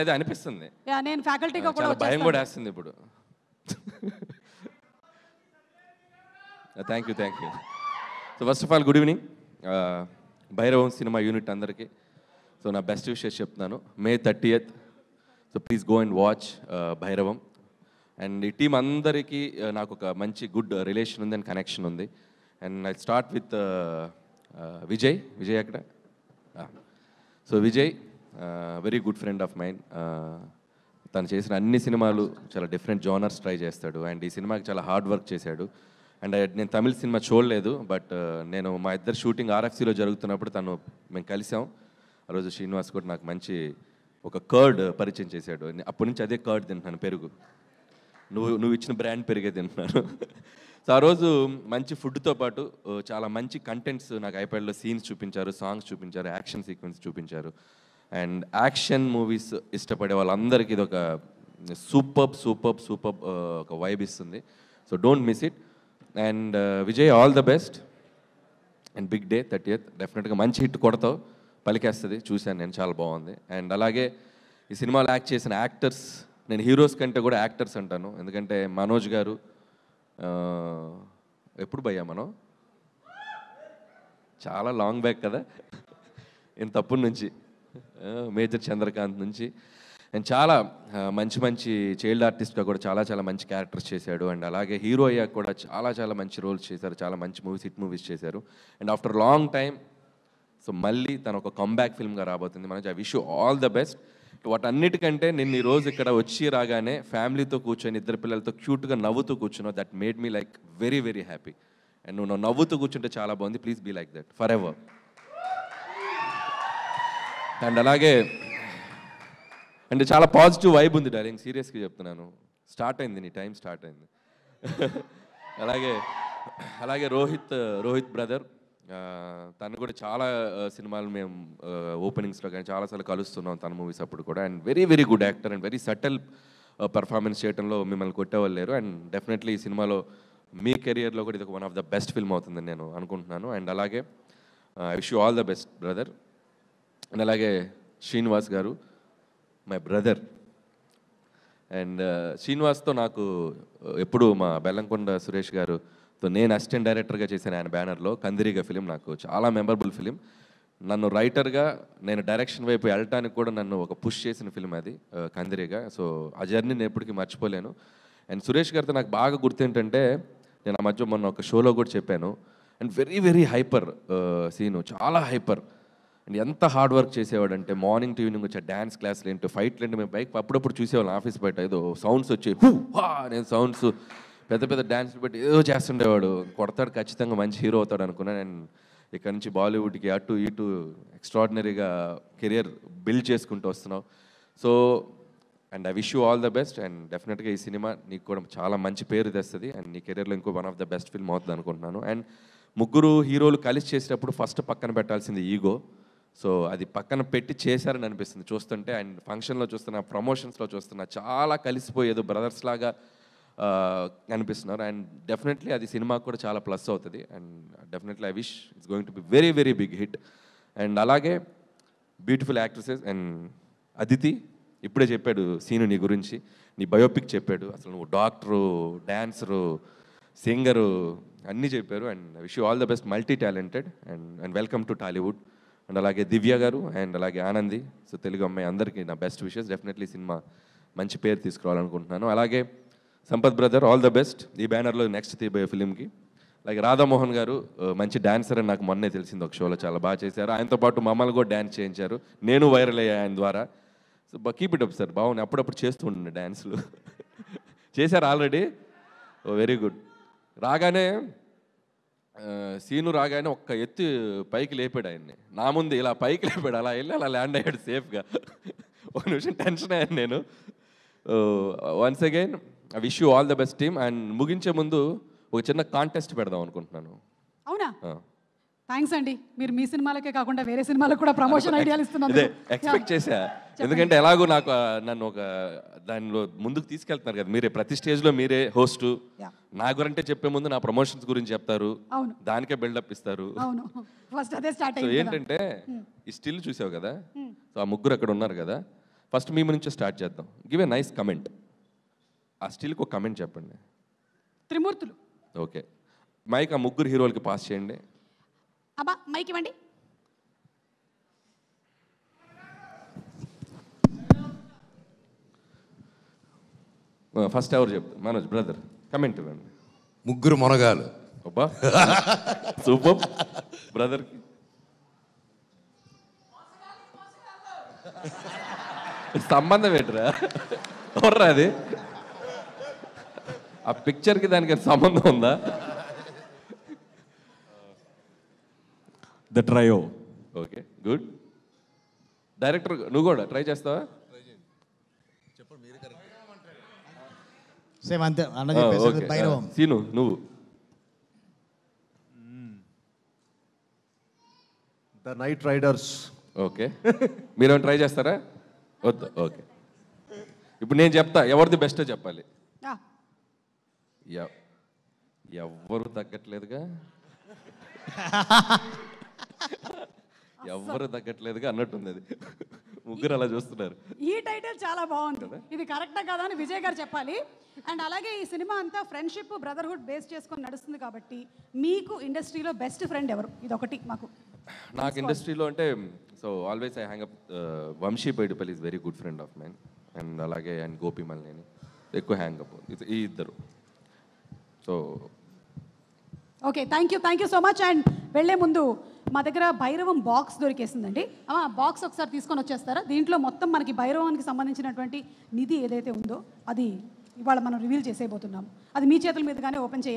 అదే అనిపిస్తుంది. నేను ఫ్యాకల్టీగా కూడా భయం కూడా వేస్తుంది ఇప్పుడు. Thank you. So first of all good evening Bhairavam cinema unit అందరికీ. సో నా బెస్ట్ విషెస్ చెప్తున్నాను. May 30th. So please go and watch Bhairavam. And ఈ టీం అందరికీ నాకు ఒక మంచి గుడ్ రిలేషన్ ఉంది అండ్ కనెక్షన్ ఉంది. And I start with Vijay అక్కడ. So Vijay very good friend of mine. తను చేసిన అన్ని సినిమాలు చాలా డిఫరెంట్ జోనర్స్ ట్రై చేస్తాడు. అండ్ ఈ సినిమాకి చాలా హార్డ్ వర్క్ చేశాడు. అండ్ నేను తమిళ సినిమా చూడలేదు, బట్ నేను మా ఇద్దరు షూటింగ్ ఆర్ఎఫ్సీలో జరుగుతున్నప్పుడు మేము కలిసాం. ఆ రోజు శ్రీనివాస్ కూడా నాకు మంచి ఒక కర్డ్ పరిచయం చేశాడు. అప్పటి నుంచి అదే కర్డ్ తింటున్నాను, పెరుగు. నువ్వు ఇచ్చిన బ్రాండ్ పెరిగే తింటున్నాను. సో ఆ రోజు మంచి ఫుడ్తో పాటు చాలా మంచి కంటెంట్స్ నాకు ఐప్యాడ్లో సీన్స్ చూపించారు, సాంగ్స్ చూపించారు, యాక్షన్ సీక్వెన్స్ చూపించారు. అండ్ యాక్షన్ మూవీస్ ఇష్టపడే వాళ్ళందరికీ ఇది ఒక సూపర్ ఒక వైబ్ ఇస్తుంది. So don't miss it. And Vijay, all the best. And big day 30th డెఫినెట్గా మంచి హిట్ కొడతావు, పలికేస్తుంది. చూశాను నేను, చాలా బాగుంది. అండ్ అలాగే ఈ సినిమాలో యాక్ట్ చేసిన యాక్టర్స్, నేను హీరోస్ కంటే కూడా యాక్టర్స్ అంటాను. ఎందుకంటే మనోజ్ గారు ఎప్పుడు భయ్యా మనం చాలా లాంగ్ బ్యాక్ కదా, ఇంతప్పటి నుంచి మేజర్ చంద్రకాంత్ నుంచి. అండ్ చాలా మంచి చైల్డ్ ఆర్టిస్ట్గా కూడా చాలా మంచి క్యారెక్టర్స్ చేశాడు. అండ్ అలాగే హీరో అయ్యాక కూడా చాలా మంచి రోల్స్ చేశారు, చాలా మంచి మూవీస్, హిట్ మూవీస్ చేశారు. And after long time so మళ్ళీ తను ఒక కంబ్యాక్ ఫిల్మ్గా రాబోతుంది. మనకి I wish you all the best. వాటన్నిటికంటే నేను ఈరోజు ఇక్కడ వచ్చి రాగానే ఫ్యామిలీతో కూర్చొని ఇద్దరు పిల్లలతో క్యూట్గా నవ్వుతూ కూర్చున్నావు. That made me like very happy. And నువ్వు నవ్వుతూ కూర్చుంటే చాలా బాగుంది. Please be like that forever. And అలాగే అంటే చాలా పాజిటివ్ వైబ్ ఉంది డార్లింగ్, సీరియస్గా చెప్తున్నాను. స్టార్ట్ అయింది, నీ టైం స్టార్ట్ అయింది. అలాగే రోహిత్ బ్రదర్, తను కూడా చాలా సినిమాలు మేము ఓపెనింగ్స్లో కానీ చాలాసార్లు కలుస్తున్నాం తన మూవీస్ అప్పుడు కూడా. And very good actor and very subtle performance చేయడంలో మిమ్మల్ని కొట్టేవాళ్ళు లేరు. అండ్ డెఫినెట్లీ ఈ సినిమాలో మీ కెరియర్లో కూడా ఇది one of the best film అవుతుందని నేను అనుకుంటున్నాను. అండ్ అలాగే I wish you all the best brother. And అలాగే శ్రీనివాస్ గారు, మై బ్రదర్. అండ్ శ్రీనివాస్తో నాకు ఎప్పుడు మా బెల్లంకొండ సురేష్ గారుతో నేను అసిస్టెంట్ డైరెక్టర్గా చేశాను ఆయన బ్యానర్లో కందిరీగా ఫిలిం. నాకు చాలా మెమరబుల్ ఫిలిం. నన్ను రైటర్గా నేను డైరెక్షన్ వైపు వెళ్ళటానికి కూడా నన్ను ఒక పుష్ చేసిన ఫిలిం అది కందిరీగా. సో ఆ జర్నీ నేను ఎప్పటికీ మర్చిపోలేను. అండ్ సురేష్ గారితో నాకు బాగా గుర్తు ఏంటంటే, నేను ఆ మధ్య మొన్న ఒక షోలో కూడా చెప్పాను. అండ్ వెరీ హైపర్ సీను, చాలా హైపర్. అండ్ ఎంత హార్డ్ వర్క్ చేసేవాడు అంటే మార్నింగ్ టు ఈవినింగ్ వచ్చే డ్యాన్స్ క్లాస్లు ఏంటో, ఫైట్లు ఏంటో, మేము బైక్ అప్పుడప్పుడు చూసేవాళ్ళం ఆఫీస్ బయట. ఏదో సౌండ్స్ వచ్చి నేను సౌండ్స్ పెద్ద డ్యాన్స్లు పెట్టి ఏదో చేస్తుండేవాడు. కొడతాడు, ఖచ్చితంగా మంచి హీరో అవుతాడు అనుకున్నాను. అండ్ ఇక్కడ నుంచి బాలీవుడ్కి అటు ఇటు ఎక్స్ట్రాడినరీగా కెరియర్ బిల్డ్ చేసుకుంటూ వస్తున్నావు. So and I wish you all the best. And డెఫినెట్గా ఈ సినిమా నీకు కూడా చాలా మంచి పేరు తెస్తుంది. అండ్ నీ కెరియర్లో ఇంకో one of the best film అవుతుంది అనుకుంటున్నాను. అండ్ ముగ్గురు హీరోలు కలిసి చేసేటప్పుడు ఫస్ట్ పక్కన పెట్టాల్సింది ఈగో. సో అది పక్కన పెట్టి చేశారని అనిపిస్తుంది చూస్తుంటే. అండ్ ఫంక్షన్లో చూస్తున్నా, ప్రమోషన్స్లో చూస్తున్నా, చాలా కలిసిపోయేది బ్రదర్స్ లాగా అనిపిస్తున్నారు. అండ్ డెఫినెట్లీ అది సినిమాకు కూడా చాలా ప్లస్ అవుతుంది. And definitely I wish it's going to be very big hit. And అలాగే బ్యూటిఫుల్ యాక్ట్రెసెస్. అండ్ అదితి ఇప్పుడే చెప్పాడు సీను నీ గురించి, నీ బయోపిక్ చెప్పాడు. అసలు నువ్వు డాక్టరు, డ్యాన్సరు, సింగరు అన్నీ చెప్పారు. And I wish you all the best, multi talented. And welcome to Tollywood. And అలాగే దివ్య గారు అండ్ అలాగే ఆనంది, సో తెలుగు అమ్మాయి, అందరికీ నా బెస్ట్ విషెస్. డెఫినెట్లీ సినిమా మంచి పేరు తీసుకురావాలనుకుంటున్నాను. అలాగే Sampath brother, all the best ఈ బ్యానర్లో నెక్స్ట్ తీయబోయే ఫిలింకి. అలాగే రాధామోహన్ గారు మంచి డాన్సర్ అని నాకు మొన్నే తెలిసింది, ఒక షోలో చాలా బాగా చేశారు. ఆయనతో పాటు మమ్మల్ని కూడా డ్యాన్స్ చేయించారు, నేను వైరల్ అయ్యా ఆయన ద్వారా. So keep it up sir, బాగుంది. అప్పుడప్పుడు చేస్తూ ఉండండి డ్యాన్సులు. చేశారు ఆల్రెడీ, వెరీ గుడ్. రాగానే సీను రాగానే ఒక్క ఎత్తి పైకి లేపాడు ఆయన్ని, నా ముందు ఇలా పైకి లేపాడు, అలా వెళ్ళి అలా ల్యాండ్ అయ్యాడు సేఫ్గా. ఒక నిమిషం టెన్షన్ అయ్యాను నేను. Once again I wish you all the best team. And ముగించే ముందు ఒక చిన్న కాంటెస్ట్ పెడదాం అనుకుంటున్నాను. అవునా? థ్యాంక్స్ అండి, మీరు మీ సినిమాలకే కాకుండా వేరే సినిమాలకు కూడా ప్రమోషన్ ఐడియాలు ఇస్తున్నారు. ఎక్స్పెక్ట్ చేశా, ఎందుకంటే ఎలాగో నాకు నన్ను ఒక దానిలో ముందుకు తీసుకెళ్తున్నారు కదా మీరే, ప్రతి స్టేజ్లో మీరే హోస్ట్. నా గురంటే చెప్పే ముందు నా ప్రమోషన్స్ గురించి చెప్తారు, దానికే బిల్డప్ ఇస్తారు. ఫస్ట్ అదే స్టార్ట్ సో ఏంటంటే ఈ స్టిల్ చూసావు కదా, సో ఆ ముగ్గురు అక్కడ ఉన్నారు కదా, ఫస్ట్ మీ నుంచే స్టార్ట్ చేద్దాం. Give a nice comment. ఆ స్టిల్కి ఒక కమెంట్ చెప్పండి. త్రిమూర్తులు. ఓకే, మైక్ ఆ ముగ్గురు హీరోలకి పాస్ చేయండి. అబ్బా మైక్ ఇవ్వండి. ఫస్ట్ ఎవరు చెప్తారు? మనోజ్ బ్రదర్ కమెంట్ ఇవ్వండి. ముగ్గురు మొనగాలు. అబ్బా సూపర్. బ్రదర్కి సంబంధం ఏంట్రా? ఎవర్రా అది? ఆ పిక్చర్కి దానికి సంబంధం ఉందా? The trio. Okay, good. Director నువ్వు కూడా ట్రై చేస్తావా? సేమ్ అంతే అన్న చెప్పేసి భైరవం. సీను నువ్వు. The night riders. ఓకే, మీరేమైనా ట్రై చేస్తారా? వద్దు. ఓకే, ఇప్పుడు నేను చెప్తా, ఎవరిది బెస్టో చెప్పాలి. ఆ, ఎవ్వరు తగ్గట్లేదుగా, ఎవ్వరు తగ్గట్లేదుగా అన్నట్టుంది అది. ముగ్గురు అలా చూస్తున్నారు. ఈ టైటిల్ చాలా బాగుంది. ఇది కరెక్టా కదా అని విజయ్ గారు చెప్పాలి. అండ్ అలాగే ఈ సినిమా అంతా ఫ్రెండ్షిప్ బ్రదర్హుడ్ బేస్ చేసుకొని నడుస్తుంది కాబట్టి మీకు ఇండస్ట్రీలో బెస్ట్ ఫ్రెండ్ ఎవరు? ఇది ఒకటి మాకు. నాకు ఇండస్ట్రీలో అంటే so always I hang up Vamshi Paidipally is very good friend of mine. And అలాగే అండ్ గోపి మల్లేని ఎక్కువ హ్యాంగ్ అప్ ఈ ఇద్దరు. So okay, thank you so much. And వెళ్ళే ముందు మా దగ్గర భైరవం బాక్స్ దొరికేసిందండి. బాక్స్ ఒకసారి తీసుకొని వచ్చేస్తారా? దీంట్లో మొత్తం మనకి భైరవానికి సంబంధించినటువంటి నిధి ఏదైతే ఉందో అది ఇవాళ మనం రివీల్ చేసేయబోతున్నాం. అది మీ చేతుల మీదుగానే ఓపెన్ చేయాలి.